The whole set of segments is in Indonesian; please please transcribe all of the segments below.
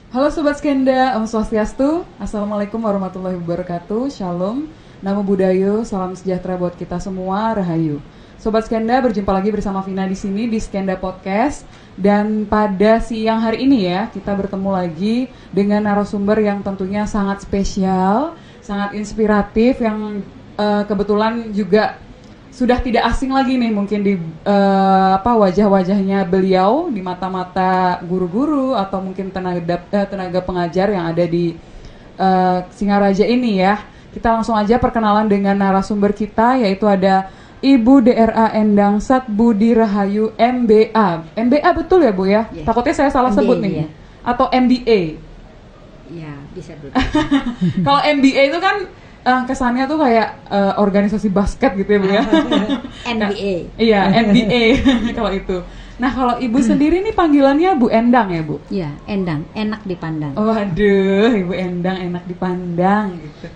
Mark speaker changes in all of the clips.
Speaker 1: Halo Sobat Skenda, Om Swastiastu, Assalamualaikum warahmatullahi wabarakatuh, Shalom, Namo Buddhayo, salam sejahtera buat kita semua, Rahayu. Sobat Skenda, berjumpa lagi bersama Vina di sini di Skenda Podcast. Dan pada siang hari ini ya, kita bertemu lagi dengan narasumber yang tentunya sangat spesial, sangat inspiratif, yang kebetulan juga sudah tidak asing lagi nih mungkin di wajah-wajahnya beliau di mata-mata guru-guru atau mungkin tenaga pengajar yang ada di Singaraja ini ya. Kita langsung aja perkenalan dengan narasumber kita, yaitu ada Ibu DRA Endang Satbudi Rahayu MBA. MBA betul ya Bu ya? Yeah. Takutnya saya salah MBA, sebut nih. Yeah. Atau MBA?
Speaker 2: Ya, bisa dulu.
Speaker 1: Kalau MBA itu kan kesannya tuh kayak organisasi basket gitu ya Bu ya.
Speaker 2: NBA.
Speaker 1: Iya, NBA kalau itu. Nah, kalau Ibu sendiri nih panggilannya Bu Endang ya Bu?
Speaker 2: Iya, Endang, enak dipandang.
Speaker 1: Oh, aduh, Ibu Endang enak dipandang gitu.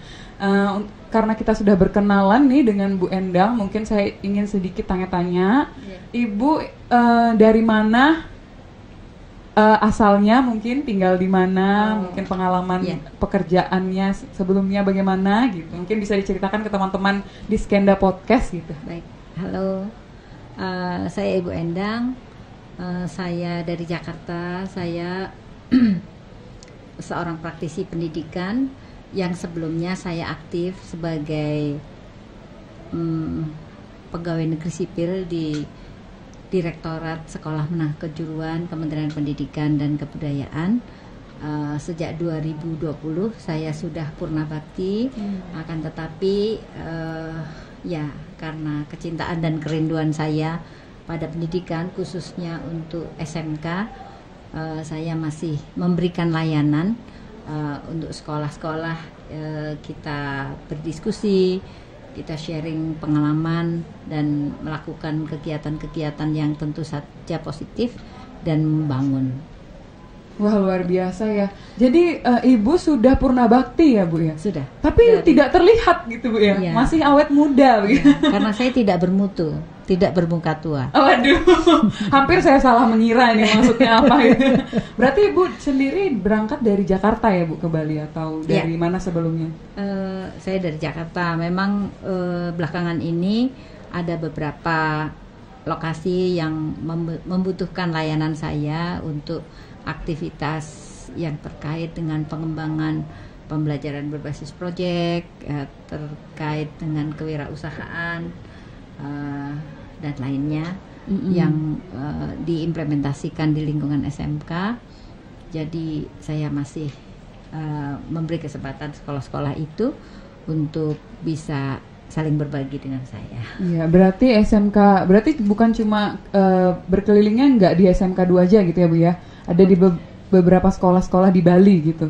Speaker 1: Karena kita sudah berkenalan nih dengan Bu Endang, mungkin saya ingin sedikit tanya-tanya. Ibu dari mana? Asalnya mungkin tinggal di mana, mungkin pengalaman pekerjaannya sebelumnya bagaimana gitu. Mungkin bisa diceritakan ke teman-teman di Skenda Podcast gitu.
Speaker 2: Baik, halo, saya Ibu Endang, saya dari Jakarta, saya seorang praktisi pendidikan yang sebelumnya saya aktif sebagai pegawai negeri sipil di Direktorat Sekolah Menengah Kejuruan Kementerian Pendidikan dan Kebudayaan. Sejak 2020 saya sudah purna bakti, akan tetapi ya karena kecintaan dan kerinduan saya pada pendidikan khususnya untuk SMK, saya masih memberikan layanan untuk sekolah-sekolah. Kita berdiskusi, kita sharing pengalaman dan melakukan kegiatan-kegiatan yang tentu saja positif dan membangun.
Speaker 1: Wah, luar biasa ya. Jadi Ibu sudah purna bakti ya Bu ya?
Speaker 2: Sudah.
Speaker 1: Tapi tidak terlihat gitu Bu ya? Ya. Masih awet muda gitu.
Speaker 2: Ya, karena saya tidak bermutu, tidak bermuka tua.
Speaker 1: Oh, aduh, hampir saya salah mengira ini maksudnya apa gitu. Berarti Ibu sendiri berangkat dari Jakarta ya Bu ke Bali atau dari mana sebelumnya?
Speaker 2: Saya dari Jakarta. Memang belakangan ini ada beberapa lokasi yang membutuhkan layanan saya untuk aktivitas yang terkait dengan pengembangan pembelajaran berbasis proyek, terkait dengan kewirausahaan dan lainnya yang diimplementasikan di lingkungan SMK. Jadi saya masih memberi kesempatan sekolah-sekolah itu untuk bisa saling berbagi dengan saya.
Speaker 1: Iya, berarti SMK, berarti bukan cuma berkelilingnya nggak di SMK 2 aja gitu ya Bu ya? Ada di beberapa sekolah-sekolah di Bali gitu.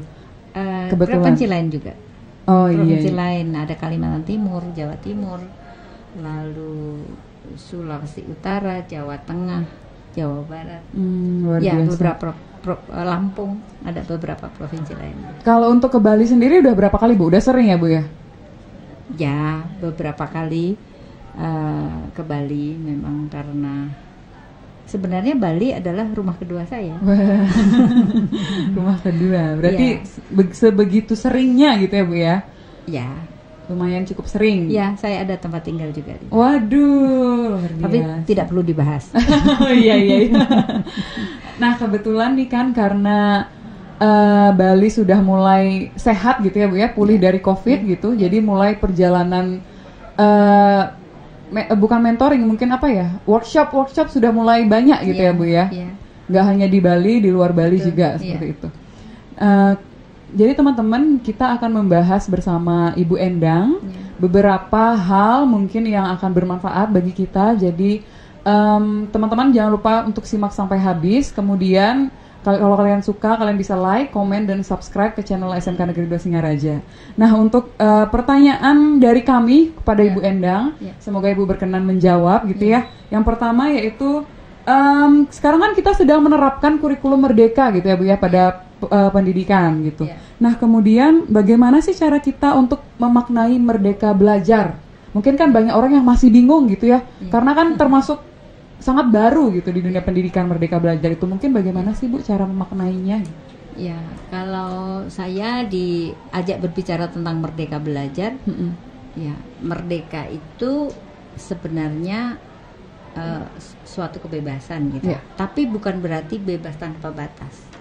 Speaker 1: Kebetulan.
Speaker 2: Provinsi lain juga.
Speaker 1: Oh
Speaker 2: provinsi
Speaker 1: iya.
Speaker 2: lain ada Kalimantan Timur, Jawa Timur, lalu Sulawesi Utara, Jawa Tengah, Jawa Barat.
Speaker 1: Luar
Speaker 2: ya,
Speaker 1: biasa.
Speaker 2: beberapa Lampung, ada beberapa provinsi lain.
Speaker 1: Kalau untuk ke Bali sendiri udah berapa kali Bu? Udah sering ya Bu ya?
Speaker 2: Ya, beberapa kali ke Bali memang karena sebenarnya Bali adalah rumah kedua saya.
Speaker 1: Rumah kedua, berarti sebegitu seringnya gitu ya Bu ya?
Speaker 2: Ya,
Speaker 1: lumayan cukup sering.
Speaker 2: Ya, saya ada tempat tinggal juga.
Speaker 1: Waduh, luar biasa.
Speaker 2: Tapi tidak perlu dibahas.
Speaker 1: Iya. Nah, kebetulan nih kan karena Bali sudah mulai sehat gitu ya Bu ya, pulih dari COVID gitu, jadi mulai perjalanan bukan mentoring, mungkin apa ya, workshop sudah mulai banyak gitu ya Bu ya. Nggak hanya di Bali, di luar Bali juga seperti itu. Jadi teman-teman, kita akan membahas bersama Ibu Endang beberapa hal mungkin yang akan bermanfaat bagi kita. Jadi teman-teman jangan lupa untuk simak sampai habis. Kemudian kalau kalian suka, kalian bisa like, komen, dan subscribe ke channel SMK Negeri 2 Singaraja. Nah, untuk pertanyaan dari kami kepada Ibu Endang, semoga Ibu berkenan menjawab gitu ya. Yang pertama yaitu, sekarang kan kita sedang menerapkan kurikulum merdeka gitu ya Bu ya, pada pendidikan gitu. Nah, kemudian bagaimana sih cara kita untuk memaknai merdeka belajar? Mungkin kan banyak orang yang masih bingung gitu ya, karena kan termasuk sangat baru gitu di dunia pendidikan merdeka belajar itu. Mungkin bagaimana sih Bu cara memaknainya?
Speaker 2: Ya, kalau saya diajak berbicara tentang merdeka belajar, ya merdeka itu sebenarnya suatu kebebasan gitu. Tapi bukan berarti bebas tanpa batas.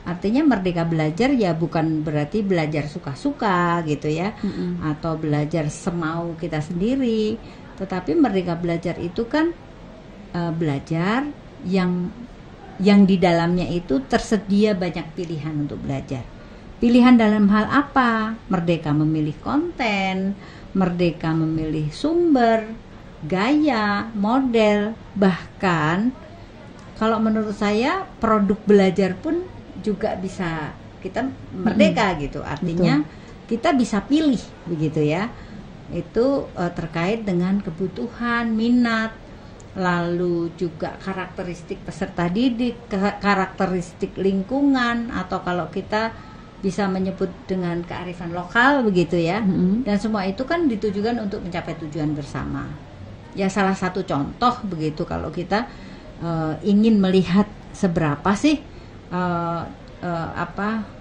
Speaker 2: Artinya merdeka belajar ya bukan berarti belajar suka-suka gitu ya, atau belajar semau kita sendiri. Tetapi merdeka belajar itu kan belajar yang di dalamnya itu tersedia banyak pilihan untuk belajar. Pilihan dalam hal apa? Merdeka memilih konten, merdeka memilih sumber, gaya, model, bahkan kalau menurut saya produk belajar pun juga bisa kita merdeka gitu. Artinya kita bisa pilih begitu ya. Itu terkait dengan kebutuhan, minat, lalu juga karakteristik peserta didik, karakteristik lingkungan, atau kalau kita bisa menyebut dengan kearifan lokal begitu ya. Dan semua itu kan ditujukan untuk mencapai tujuan bersama. Ya salah satu contoh begitu kalau kita ingin melihat seberapa sih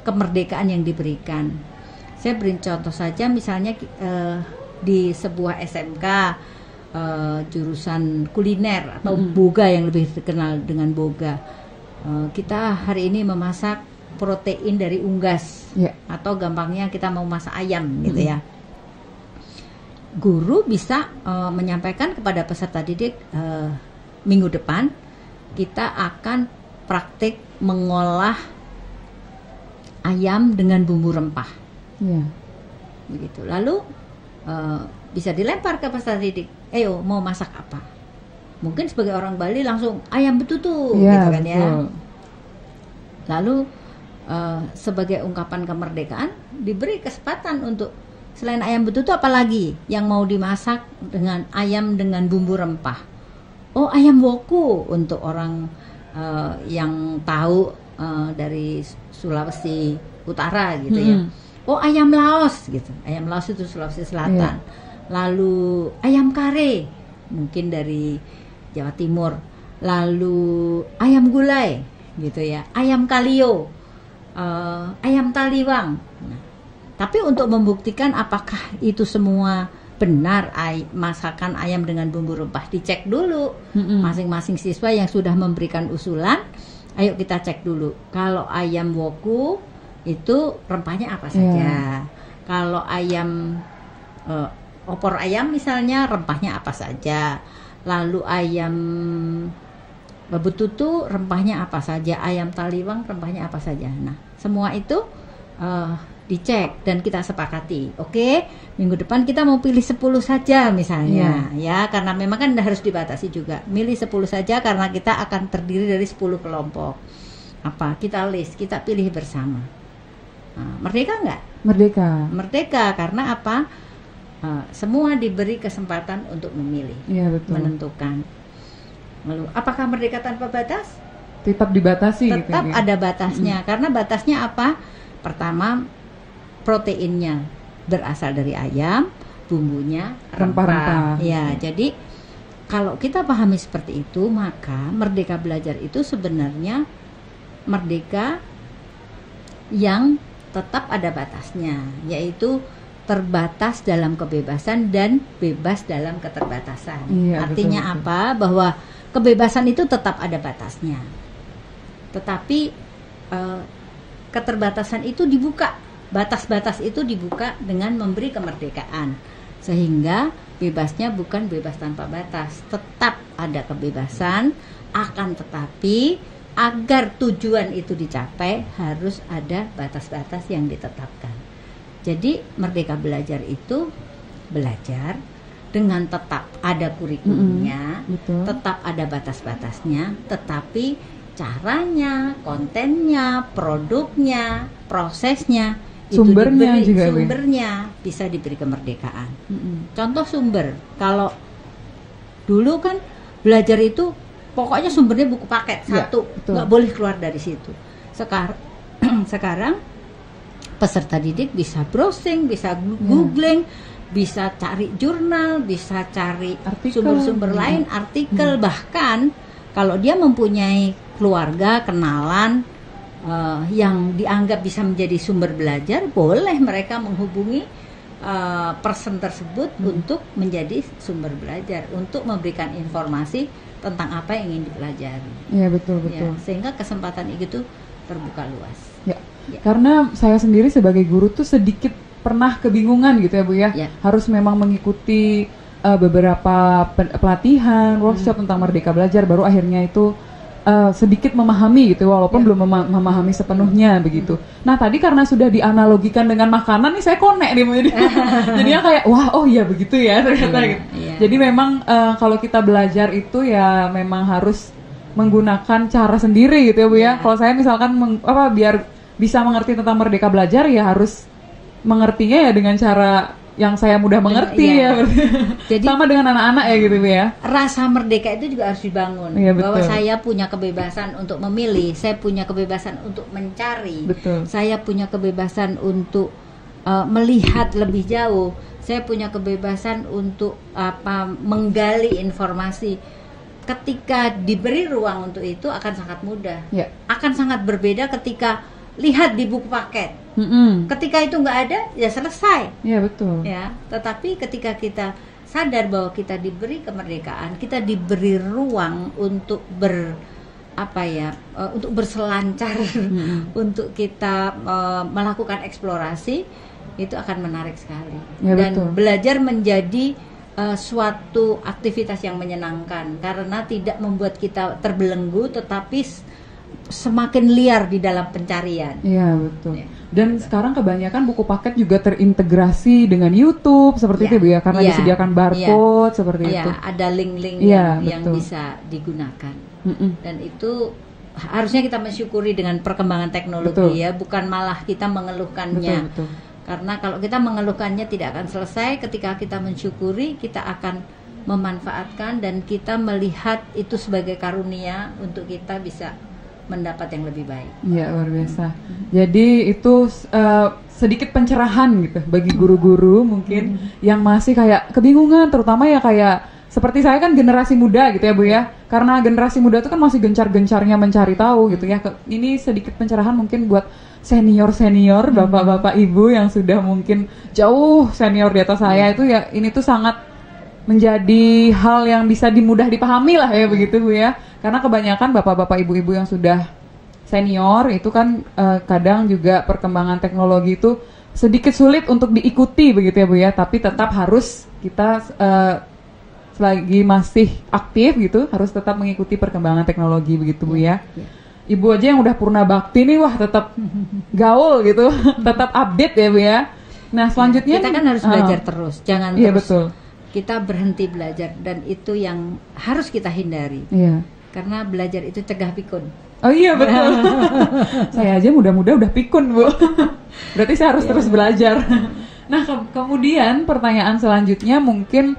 Speaker 2: kemerdekaan yang diberikan. Saya beri contoh saja, misalnya di sebuah SMK jurusan kuliner atau boga yang lebih dikenal dengan boga, kita hari ini memasak protein dari unggas, atau gampangnya kita mau masak ayam gitu ya. Guru bisa menyampaikan kepada peserta didik, minggu depan kita akan praktik mengolah ayam dengan bumbu rempah, begitu. Lalu bisa dilempar ke peserta didik, ayo mau masak apa? Mungkin sebagai orang Bali langsung ayam betutu, gitu kan ya. Lalu sebagai ungkapan kemerdekaan diberi kesempatan untuk selain ayam betutu apalagi yang mau dimasak dengan ayam dengan bumbu rempah. Oh, ayam woku untuk orang yang tahu dari Sulawesi Utara gitu ya. Oh, ayam Laos gitu. Ayam Laos itu Sulawesi Selatan. Lalu ayam kare mungkin dari Jawa Timur. Lalu ayam gulai gitu ya. Ayam kalio, ayam taliwang. Nah, tapi untuk membuktikan apakah itu semua benar masakan ayam dengan bumbu rempah, dicek dulu. Masing-masing siswa yang sudah memberikan usulan, ayo kita cek dulu. Kalau ayam woku itu rempahnya apa saja. Kalau ayam opor ayam misalnya rempahnya apa saja. Lalu ayam betutu rempahnya apa saja. Ayam taliwang rempahnya apa saja. Nah, semua itu dicek dan kita sepakati. Oke, minggu depan kita mau pilih 10 saja misalnya, ya, karena memang kan harus dibatasi juga. Milih 10 saja karena kita akan terdiri dari 10 kelompok. Kita list, kita pilih bersama. Nah, merdeka nggak? Merdeka karena apa? Semua diberi kesempatan untuk memilih, menentukan. Lalu, apakah merdeka tanpa batas?
Speaker 1: Tetap dibatasi.
Speaker 2: Tetap ada batasnya, karena batasnya apa? Pertama, proteinnya berasal dari ayam, bumbunya rempah. Ya, jadi kalau kita pahami seperti itu, maka merdeka belajar itu sebenarnya merdeka yang tetap ada batasnya, yaitu terbatas dalam kebebasan dan bebas dalam keterbatasan. Artinya betul. Apa? Bahwa kebebasan itu tetap ada batasnya, tetapi keterbatasan itu dibuka. Batas-batas itu dibuka dengan memberi kemerdekaan, sehingga bebasnya bukan bebas tanpa batas, tetap ada kebebasan. Akan tetapi agar tujuan itu dicapai harus ada batas-batas yang ditetapkan. Jadi merdeka belajar itu belajar dengan tetap ada kurikulumnya, tetap ada batas-batasnya, tetapi caranya, kontennya, produknya, prosesnya, sumbernya bisa diberi kemerdekaan. Contoh sumber, kalau dulu kan belajar itu pokoknya sumbernya buku paket satu, nggak boleh keluar dari situ. Sekarang peserta didik bisa browsing, bisa googling, bisa cari jurnal, bisa cari sumber-sumber lain, artikel, bahkan kalau dia mempunyai keluarga, kenalan, yang dianggap bisa menjadi sumber belajar, boleh mereka menghubungi person tersebut untuk menjadi sumber belajar, untuk memberikan informasi tentang apa yang ingin dipelajari.
Speaker 1: Iya, betul.
Speaker 2: Sehingga kesempatan itu terbuka luas.
Speaker 1: Ya. Karena saya sendiri sebagai guru tuh sedikit pernah kebingungan gitu ya Bu ya. Harus memang mengikuti beberapa pelatihan, workshop tentang Merdeka Belajar, baru akhirnya itu sedikit memahami gitu, walaupun belum memahami sepenuhnya begitu. Nah tadi karena sudah dianalogikan dengan makanan nih, saya connect nih jadinya kayak wah, oh iya begitu ya ternyata gitu. Jadi memang kalau kita belajar itu ya memang harus menggunakan cara sendiri gitu ya Bu ya. Kalau saya misalkan biar bisa mengerti tentang Merdeka Belajar ya harus mengertinya ya dengan cara yang saya mudah mengerti ya. Jadi sama dengan anak-anak ya gitu ya.
Speaker 2: Rasa merdeka itu juga harus dibangun. Bahwa saya punya kebebasan untuk memilih, saya punya kebebasan untuk mencari, saya punya kebebasan untuk melihat lebih jauh, saya punya kebebasan untuk menggali informasi. Ketika diberi ruang untuk itu akan sangat mudah. Akan sangat berbeda ketika lihat di buku paket. Ketika itu nggak ada, ya selesai.
Speaker 1: Iya betul.
Speaker 2: Ya, tetapi ketika kita sadar bahwa kita diberi kemerdekaan, kita diberi ruang untuk untuk berselancar, untuk kita melakukan eksplorasi, itu akan menarik sekali.
Speaker 1: Ya,
Speaker 2: dan
Speaker 1: betul.
Speaker 2: Belajar menjadi suatu aktivitas yang menyenangkan karena tidak membuat kita terbelenggu, tetapi semakin liar di dalam pencarian.
Speaker 1: Iya betul. Dan sekarang kebanyakan buku paket juga terintegrasi dengan YouTube seperti itu Bu ya, karena disediakan barcode seperti itu.
Speaker 2: Ada link-link yang bisa digunakan. Dan itu harusnya kita mensyukuri dengan perkembangan teknologi ya, bukan malah kita mengeluhkannya.
Speaker 1: Betul.
Speaker 2: Karena kalau kita mengeluhkannya tidak akan selesai. Ketika kita mensyukuri, kita akan memanfaatkan dan kita melihat itu sebagai karunia untuk kita bisa mendapat yang lebih baik. Iya,
Speaker 1: luar biasa. Jadi itu sedikit pencerahan gitu bagi guru-guru mungkin yang masih kayak kebingungan, terutama ya kayak seperti saya kan generasi muda gitu ya Bu ya. Karena generasi muda itu kan masih gencar-gencarnya mencari tahu gitu ya. Ini sedikit pencerahan mungkin buat senior-senior, bapak-bapak ibu yang sudah mungkin jauh senior di atas saya itu ya, ini tuh sangat menjadi hal yang bisa mudah dipahami lah ya begitu Bu ya. Karena kebanyakan bapak-bapak ibu-ibu yang sudah senior itu kan kadang juga perkembangan teknologi itu sedikit sulit untuk diikuti begitu ya Bu ya. Tapi tetap harus kita selagi masih aktif gitu harus tetap mengikuti perkembangan teknologi begitu Bu ya. Ibu aja yang udah purna bakti nih wah tetap gaul gitu, tetap update ya Bu ya. Nah selanjutnya
Speaker 2: kita kan harus belajar terus, jangan
Speaker 1: terus
Speaker 2: betul. Kita berhenti belajar dan itu yang harus kita hindari. Karena belajar itu cegah pikun.
Speaker 1: Oh iya betul. Saya aja muda-muda udah pikun Bu. Berarti saya harus terus belajar. Nah kemudian pertanyaan selanjutnya mungkin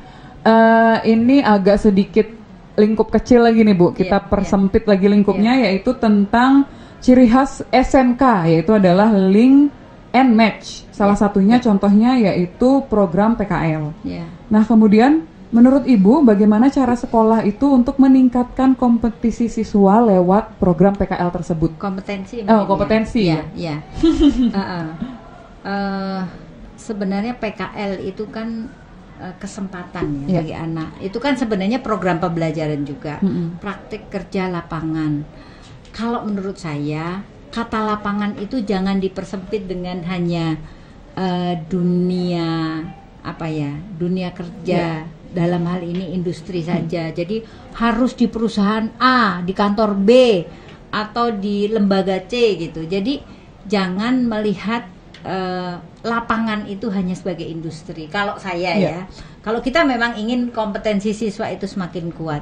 Speaker 1: ini agak sedikit lingkup kecil lagi nih Bu. Kita persempit lagi lingkupnya yaitu tentang ciri khas SMK, yaitu adalah link and match. Salah satunya contohnya yaitu program PKL. Nah kemudian menurut Ibu bagaimana cara sekolah itu untuk meningkatkan kompetisi siswa lewat program PKL tersebut?
Speaker 2: Kompetensi.
Speaker 1: Kompetensi.
Speaker 2: Ya. Sebenarnya PKL itu kan kesempatan ya bagi anak. Itu kan sebenarnya program pembelajaran juga, praktik kerja lapangan. Kalau menurut saya kata lapangan itu jangan dipersempit dengan hanya dunia kerja, dalam hal ini industri saja. Jadi harus di perusahaan A, di kantor B, atau di lembaga C gitu. Jadi jangan melihat lapangan itu hanya sebagai industri. Kalau saya ya, kalau kita memang ingin kompetensi siswa itu semakin kuat,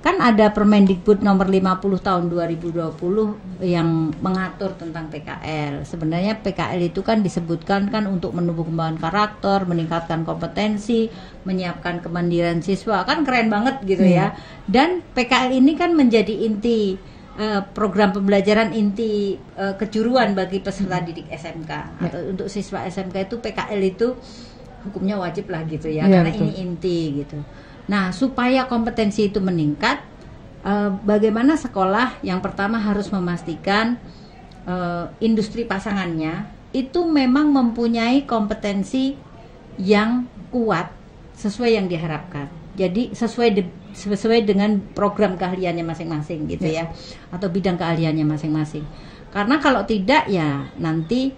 Speaker 2: kan ada Permendikbud nomor 50 tahun 2020 yang mengatur tentang PKL. Sebenarnya PKL itu kan disebutkan kan untuk menumbuh kembangkan karakter, meningkatkan kompetensi, menyiapkan kemandirian siswa. Kan keren banget gitu ya. Dan PKL ini kan menjadi inti program pembelajaran, inti kejuruan bagi peserta didik SMK atau untuk siswa SMK itu PKL itu hukumnya wajib lah gitu ya, karena betul. Ini inti gitu. Nah supaya kompetensi itu meningkat, bagaimana sekolah yang pertama harus memastikan industri pasangannya itu memang mempunyai kompetensi yang kuat sesuai yang diharapkan. Jadi sesuai dengan program keahliannya masing-masing gitu ya, atau bidang keahliannya masing-masing. Karena kalau tidak ya nanti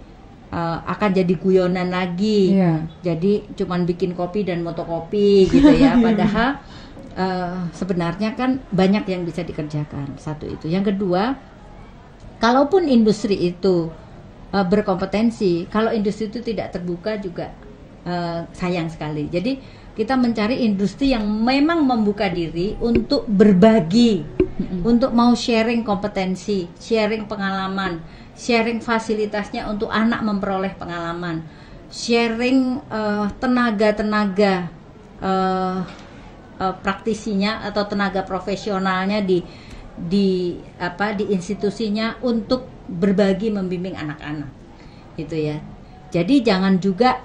Speaker 2: akan jadi guyonan lagi. Jadi cuman bikin kopi dan motokopi gitu ya. Padahal sebenarnya kan banyak yang bisa dikerjakan. Satu itu. Yang kedua, kalaupun industri itu berkompetensi, kalau industri itu tidak terbuka juga sayang sekali. Jadi kita mencari industri yang memang membuka diri untuk berbagi, untuk mau sharing kompetensi, sharing pengalaman, sharing fasilitasnya untuk anak memperoleh pengalaman, sharing tenaga-tenaga praktisinya atau tenaga profesionalnya di institusinya untuk berbagi membimbing anak-anak, gitu ya. Jadi jangan juga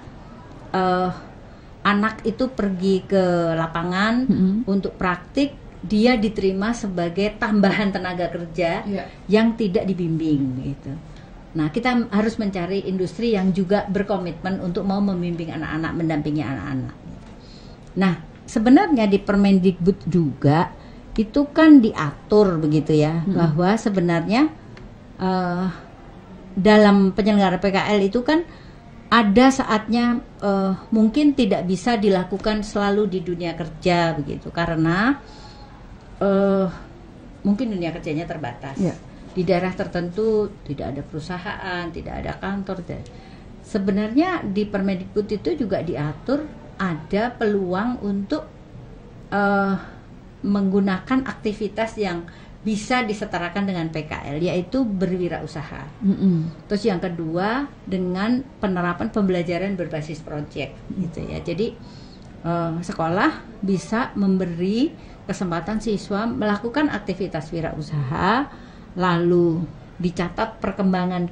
Speaker 2: anak itu pergi ke lapangan untuk praktik, dia diterima sebagai tambahan tenaga kerja yang tidak dibimbing gitu. Nah, kita harus mencari industri yang juga berkomitmen untuk mau membimbing anak-anak, mendampingi anak-anak. Nah, sebenarnya di Permendikbud juga itu kan diatur begitu ya, bahwa sebenarnya dalam penyelenggaraan PKL itu kan ada saatnya mungkin tidak bisa dilakukan selalu di dunia kerja begitu, karena mungkin dunia kerjanya terbatas. Di daerah tertentu tidak ada perusahaan, tidak ada kantor. Sebenarnya di Permendikbud itu juga diatur ada peluang untuk menggunakan aktivitas yang bisa disetarakan dengan PKL, yaitu berwirausaha. Terus yang kedua dengan penerapan pembelajaran berbasis proyek gitu ya. Jadi sekolah bisa memberi kesempatan siswa melakukan aktivitas wirausaha, lalu dicatat perkembangan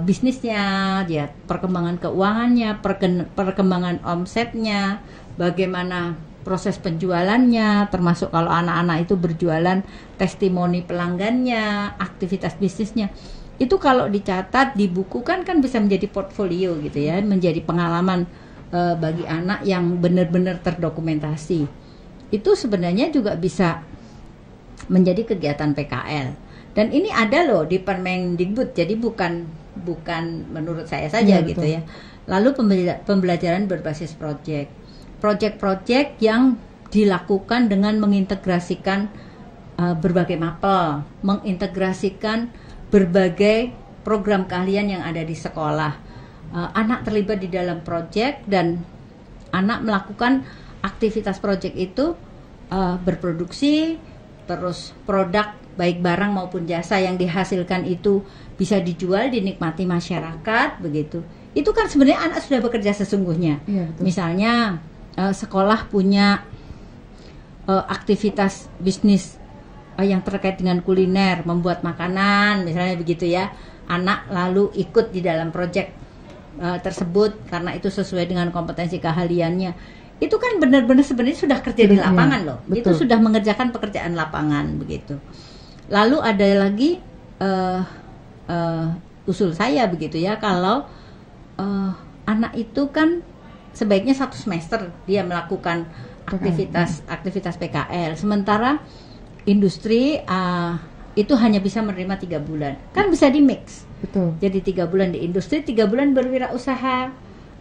Speaker 2: bisnisnya, ya, perkembangan keuangannya, perkembangan omsetnya, bagaimana proses penjualannya, termasuk kalau anak-anak itu berjualan, testimoni pelanggannya, aktivitas bisnisnya. Itu kalau dicatat, dibukukan kan bisa menjadi portfolio gitu ya, menjadi pengalaman bagi anak yang benar-benar terdokumentasi. Itu sebenarnya juga bisa menjadi kegiatan PKL. Dan ini ada loh di Permendikbud, jadi bukan menurut saya saja gitu ya. Lalu pembelajaran berbasis proyek yang dilakukan dengan mengintegrasikan berbagai mapel, mengintegrasikan berbagai program keahlian yang ada di sekolah. Anak terlibat di dalam proyek dan anak melakukan aktivitas proyek itu berproduksi, terus produk baik barang maupun jasa yang dihasilkan itu bisa dijual, dinikmati masyarakat begitu. Itu kan sebenarnya anak sudah bekerja sesungguhnya. Misalnya sekolah punya aktivitas bisnis yang terkait dengan kuliner, membuat makanan misalnya begitu ya. Anak lalu ikut di dalam proyek tersebut karena itu sesuai dengan kompetensi keahliannya. Itu kan benar-benar sebenarnya sudah kerja di lapangan loh. Itu sudah mengerjakan pekerjaan lapangan begitu. Lalu ada lagi usul saya begitu ya, kalau anak itu kan sebaiknya 1 semester dia melakukan aktivitas PKL, sementara industri itu hanya bisa menerima 3 bulan. Kan bisa di mix. Jadi 3 bulan di industri, 3 bulan berwirausaha,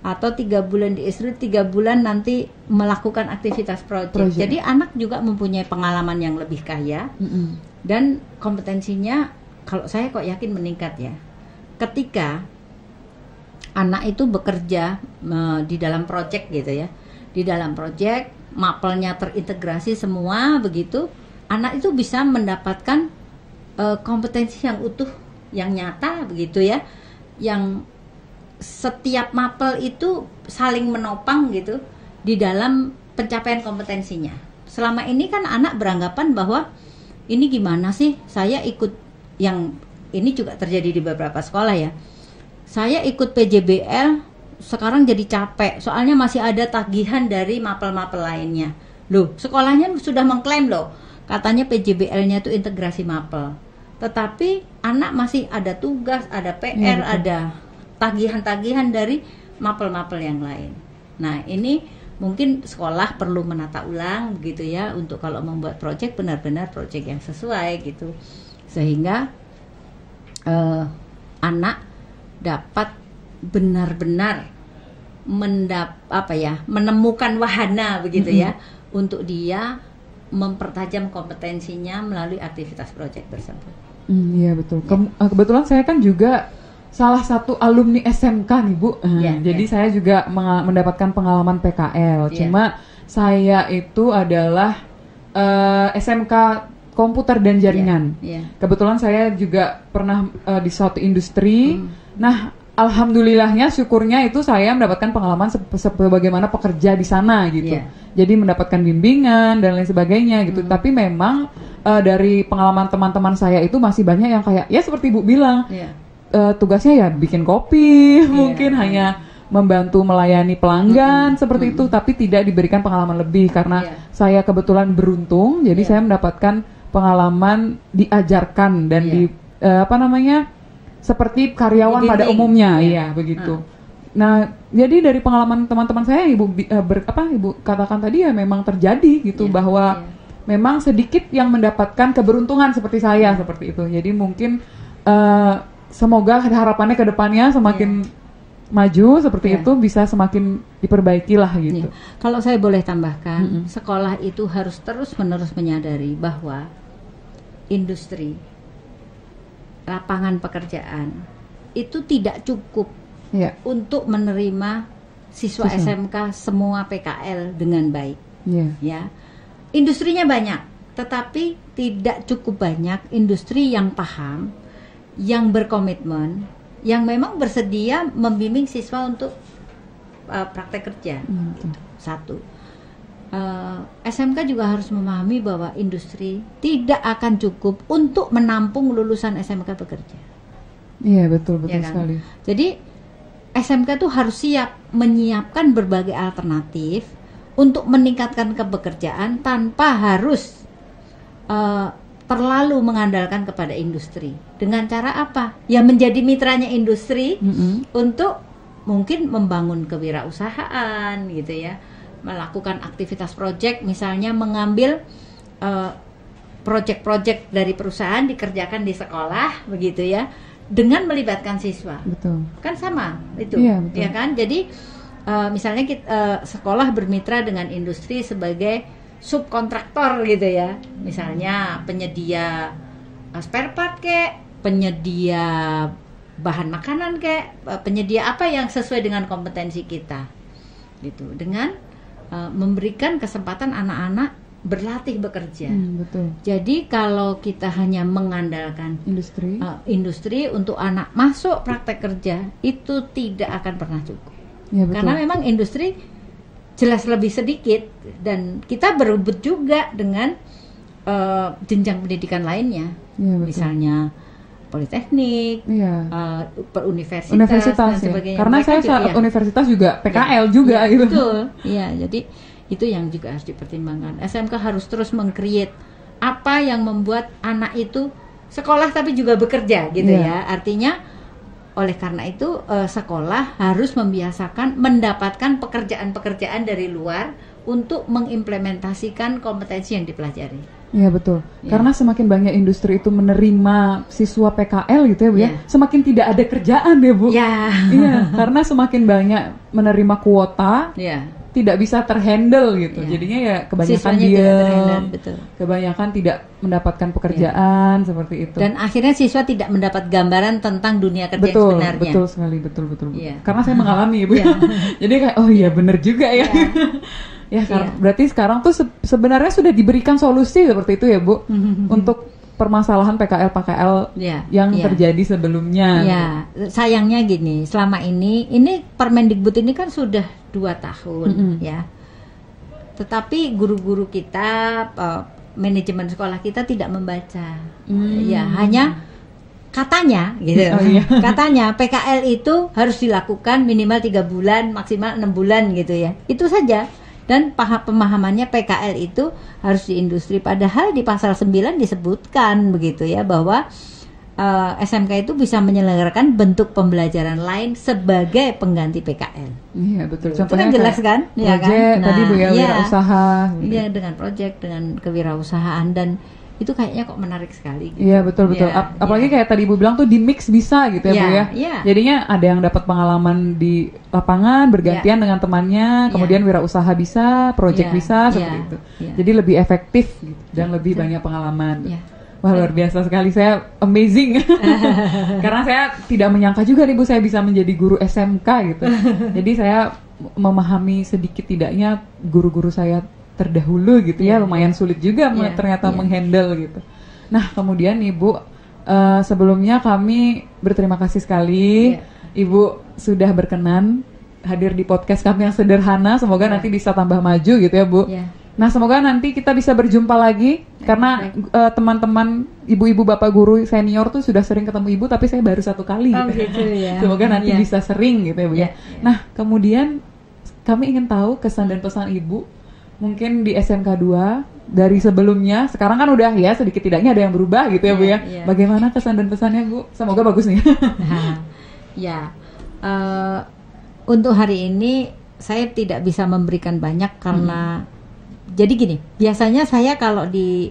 Speaker 2: atau 3 bulan di industri, 3 bulan nanti melakukan aktivitas proyek. Jadi anak juga mempunyai pengalaman yang lebih kaya dan kompetensinya kalau saya kok yakin meningkat ya. Ketika anak itu bekerja di dalam proyek gitu ya, di dalam proyek mapelnya terintegrasi semua begitu, anak itu bisa mendapatkan kompetensi yang utuh, yang nyata begitu ya, yang setiap mapel itu saling menopang gitu di dalam pencapaian kompetensinya. Selama ini kan anak beranggapan bahwa ini gimana sih, saya ikut, yang ini juga terjadi di beberapa sekolah ya, saya ikut PJBL sekarang jadi capek soalnya masih ada tagihan dari mapel-mapel lainnya. Loh, sekolahnya sudah mengklaim loh, katanya PJBL-nya itu integrasi mapel. tetapi anak masih ada tugas, ada PR, ada tagihan-tagihan dari mapel-mapel yang lain. Nah, ini mungkin sekolah perlu menata ulang gitu ya, untuk kalau membuat proyek benar-benar proyek yang sesuai gitu, sehingga anak dapat benar-benar menemukan wahana begitu ya, untuk dia mempertajam kompetensinya melalui aktivitas proyek tersebut.
Speaker 1: Iya betul. Kebetulan saya kan juga salah satu alumni SMK nih Bu. Jadi saya juga mendapatkan pengalaman PKL. Cuma saya itu adalah SMK komputer dan jaringan. Kebetulan saya juga pernah di suatu industri. Nah, alhamdulillahnya, syukurnya itu saya mendapatkan pengalaman sebagaimana pekerja di sana gitu. Jadi mendapatkan bimbingan dan lain sebagainya gitu. Tapi memang dari pengalaman teman-teman saya itu masih banyak yang kayak ya seperti Ibu bilang, tugasnya ya bikin kopi, mungkin hanya membantu melayani pelanggan seperti itu, tapi tidak diberikan pengalaman lebih karena saya kebetulan beruntung, jadi saya mendapatkan pengalaman diajarkan dan seperti karyawan pada umumnya, begitu. Nah, jadi dari pengalaman teman-teman saya, Ibu katakan tadi ya memang terjadi gitu, bahwa memang sedikit yang mendapatkan keberuntungan seperti saya seperti itu. Jadi mungkin semoga harapannya ke depannya semakin maju seperti itu, bisa semakin diperbaiki lah gitu.
Speaker 2: Kalau saya boleh tambahkan, sekolah itu harus terus-menerus menyadari bahwa industri, lapangan pekerjaan itu tidak cukup untuk menerima siswa SMK semua PKL dengan baik. Ya, industrinya banyak, tetapi tidak cukup banyak industri yang paham, yang berkomitmen, yang memang bersedia membimbing siswa untuk praktek kerja. Satu, SMK juga harus memahami bahwa industri tidak akan cukup untuk menampung lulusan SMK bekerja.
Speaker 1: Iya, betul sekali.
Speaker 2: Jadi SMK itu harus siap menyiapkan berbagai alternatif untuk meningkatkan kebekerjaan tanpa harus terlalu mengandalkan kepada industri. Dengan cara apa? Ya menjadi mitranya industri untuk mungkin membangun kewirausahaan gitu ya, melakukan aktivitas proyek, misalnya mengambil proyek-proyek dari perusahaan dikerjakan di sekolah begitu ya, dengan melibatkan siswa.
Speaker 1: Betul.
Speaker 2: Kan sama itu, ya kan? Jadi misalnya sekolah bermitra dengan industri sebagai subkontraktor gitu ya, misalnya penyedia spare part kek, penyedia bahan makanan kek, penyedia apa yang sesuai dengan kompetensi kita gitu, dengan memberikan kesempatan anak-anak berlatih bekerja.
Speaker 1: Betul.
Speaker 2: Jadi kalau kita hanya mengandalkan industri untuk anak masuk praktek kerja, itu tidak akan pernah cukup. Karena memang industri jelas lebih sedikit, dan kita berebut juga dengan jenjang pendidikan lainnya, misalnya politeknik, universitas dan sebagainya.
Speaker 1: Karena saya saat universitas juga PKL juga gitu.
Speaker 2: Betul. Iya, jadi itu yang juga harus dipertimbangkan. SMK harus terus meng-create apa yang membuat anak itu sekolah tapi juga bekerja gitu ya. Artinya oleh karena itu sekolah harus membiasakan mendapatkan pekerjaan-pekerjaan dari luar untuk mengimplementasikan kompetensi yang dipelajari.
Speaker 1: Iya betul. Karena semakin banyak industri itu menerima siswa PKL gitu ya Bu ya, semakin tidak ada kerjaan ya Bu. Iya, karena semakin banyak menerima kuota, tidak bisa terhandle gitu. Jadinya ya kebanyakan kebanyakan tidak mendapatkan pekerjaan seperti itu.
Speaker 2: Dan akhirnya siswa tidak mendapat gambaran tentang dunia kerja yang sebenarnya.
Speaker 1: Betul sekali, betul. Karena saya mengalami Bu. Jadi kayak oh iya benar juga ya. Berarti sekarang tuh sebenarnya sudah diberikan solusi seperti itu ya Bu, untuk permasalahan PKL yang terjadi sebelumnya.
Speaker 2: Sayangnya gini, selama ini Permendikbud ini kan sudah 2 tahun ya. Tetapi guru-guru kita, manajemen sekolah kita tidak membaca. Hanya katanya gitu. Katanya PKL itu harus dilakukan minimal 3 bulan, maksimal 6 bulan gitu ya. Itu saja. Dan pemahamannya PKL itu harus di industri, padahal di pasal 9 disebutkan begitu ya, bahwa SMK itu bisa menyelenggarakan bentuk pembelajaran lain sebagai pengganti PKL.
Speaker 1: Iya betul.
Speaker 2: Contohnya kan jelas kan?
Speaker 1: Ya kan? Nah, tadi Bu ya, wirausaha.
Speaker 2: Iya, dengan proyek, dengan kewirausahaan, dan itu kayaknya kok menarik sekali. Gitu.
Speaker 1: Iya betul. Apalagi kayak tadi Ibu bilang tuh di mix bisa gitu ya Bu ya.
Speaker 2: Iya.
Speaker 1: Jadinya ada yang dapat pengalaman di lapangan bergantian dengan temannya, kemudian wirausaha bisa, proyek bisa seperti itu. Jadi lebih efektif gitu, dan lebih banyak pengalaman. Wah luar biasa sekali, saya amazing. Karena saya tidak menyangka juga nih Bu, saya bisa menjadi guru SMK gitu. Jadi saya memahami sedikit tidaknya guru-guru saya terdahulu gitu ya, lumayan sulit juga ternyata menghandle gitu. Nah kemudian Ibu, sebelumnya kami berterima kasih sekali Ibu sudah berkenan hadir di podcast kami yang sederhana. Semoga nanti bisa tambah maju gitu ya Bu. Nah semoga nanti kita bisa berjumpa lagi, karena teman-teman ibu-ibu bapak guru senior tuh sudah sering ketemu Ibu, tapi saya baru 1 kali gitu. Semoga nanti bisa sering gitu ya Bu ya. Nah kemudian kami ingin tahu kesan dan pesan Ibu mungkin di SMK 2 dari sebelumnya. Sekarang kan udah ya sedikit tidaknya ada yang berubah gitu ya Bu ya. Bagaimana kesan dan pesannya Bu? Semoga bagus nih.
Speaker 2: Untuk hari ini saya tidak bisa memberikan banyak karena jadi gini, biasanya saya kalau di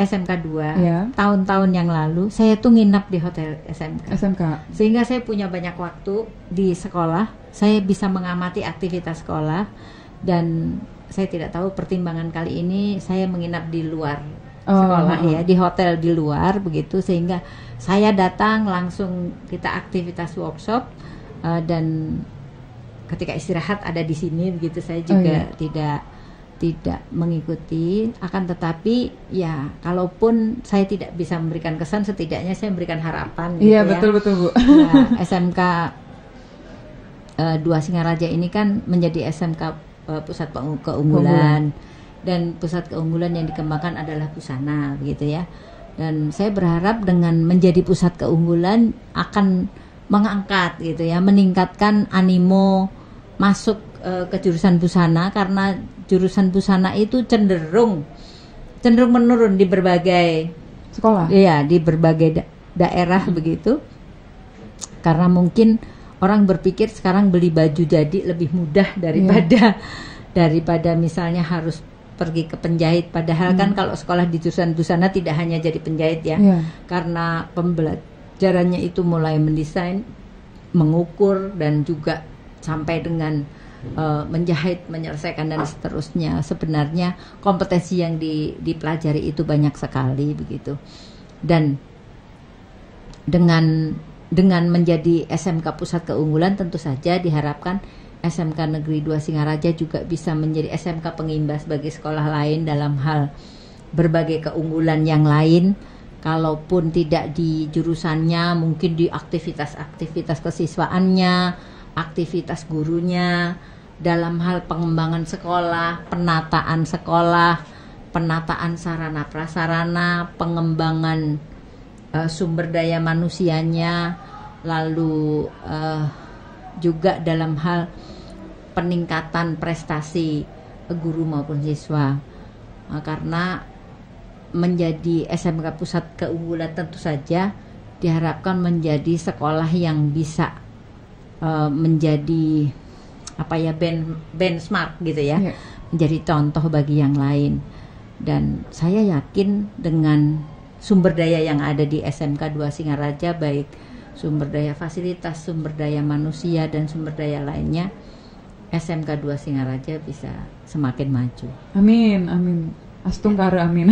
Speaker 2: SMK 2 tahun-tahun yang lalu saya tuh nginap di hotel SMK. Sehingga saya punya banyak waktu di sekolah, saya bisa mengamati aktivitas sekolah, dan saya tidak tahu pertimbangan kali ini saya menginap di luar sekolah ya, di hotel di luar begitu, sehingga saya datang langsung kita aktivitas workshop, dan ketika istirahat ada di sini begitu. Saya juga tidak mengikuti, akan tetapi ya kalaupun saya tidak bisa memberikan kesan, setidaknya saya memberikan harapan gitu ya.
Speaker 1: Betul Bu.
Speaker 2: Nah, SMK 2 Singaraja ini kan menjadi SMK pusat keunggulan, dan pusat keunggulan yang dikembangkan adalah busana begitu ya. Dan saya berharap dengan menjadi pusat keunggulan akan mengangkat gitu ya, meningkatkan animo masuk ke jurusan busana, karena jurusan busana itu cenderung menurun di berbagai
Speaker 1: sekolah.
Speaker 2: Iya, di berbagai daerah begitu. Karena mungkin orang berpikir sekarang beli baju jadi lebih mudah daripada misalnya harus pergi ke penjahit. Padahal kan kalau sekolah di jurusan busana tidak hanya jadi penjahit ya, karena pembelajarannya itu mulai mendesain, mengukur, dan juga sampai dengan menjahit, menyelesaikan, dan seterusnya. Sebenarnya kompetensi yang dipelajari itu banyak sekali begitu. Dan dengan menjadi SMK pusat keunggulan, tentu saja diharapkan SMK Negeri 2 Singaraja juga bisa menjadi SMK pengimbas bagi sekolah lain dalam hal berbagai keunggulan yang lain. Kalaupun tidak di jurusannya, mungkin di aktivitas-aktivitas kesiswaannya, aktivitas gurunya, dalam hal pengembangan sekolah, penataan sarana prasarana, pengembangan sumber daya manusianya, lalu juga dalam hal peningkatan prestasi guru maupun siswa. Karena menjadi SMK pusat keunggulan tentu saja diharapkan menjadi sekolah yang bisa menjadi benchmark gitu ya, menjadi contoh bagi yang lain. Dan saya yakin dengan sumber daya yang ada di SMK 2 Singaraja, baik sumber daya fasilitas, sumber daya manusia, dan sumber daya lainnya, SMK 2 Singaraja bisa semakin maju.
Speaker 1: Amin, amin. Astungkara, amin.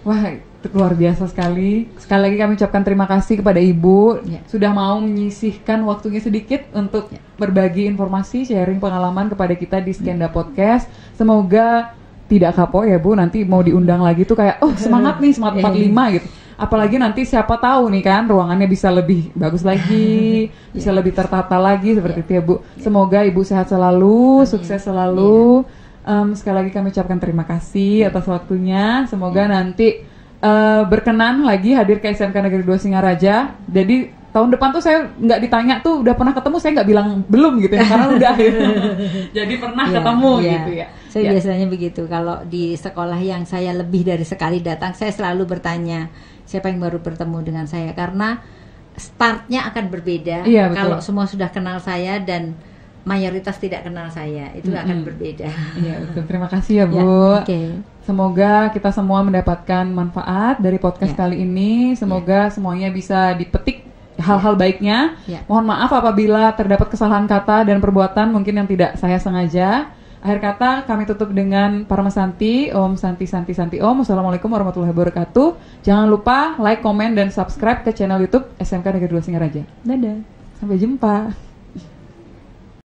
Speaker 1: Wah, luar biasa sekali. Sekali lagi kami ucapkan terima kasih kepada Ibu sudah mau menyisihkan waktunya sedikit untuk berbagi informasi, sharing pengalaman kepada kita di Skenda Podcast. Semoga tidak kapok ya Bu, nanti mau diundang lagi tuh kayak semangat nih, semangat 45 gitu. Apalagi nanti siapa tahu nih kan ruangannya bisa lebih bagus lagi, bisa lebih tertata lagi seperti itu ya Bu. Semoga Ibu sehat selalu, sukses selalu. Sekali lagi kami ucapkan terima kasih atas waktunya. Semoga nanti berkenan lagi hadir ke SMK Negeri 2 Singaraja. Jadi tahun depan tuh saya nggak ditanya tuh udah pernah ketemu, saya nggak bilang belum gitu ya, karena udah gitu. Jadi pernah ketemu gitu ya.
Speaker 2: Saya biasanya begitu. Kalau di sekolah yang saya lebih dari sekali datang, saya selalu bertanya siapa yang baru bertemu dengan saya, karena startnya akan berbeda. Kalau semua sudah kenal saya dan mayoritas tidak kenal saya, itu akan berbeda.
Speaker 1: Iya, betul. Terima kasih ya Bu. Semoga kita semua mendapatkan manfaat dari podcast kali ini. Semoga semuanya bisa dipetik hal-hal baiknya. Mohon maaf apabila terdapat kesalahan kata dan perbuatan mungkin yang tidak saya sengaja. Akhir kata kami tutup dengan Parma Santi. Om Santi Santi Santi Om. Wassalamualaikum warahmatullahi wabarakatuh. Jangan lupa like, komen, dan subscribe ke channel YouTube SMK Negeri 2 Singaraja. Dadah. Sampai jumpa.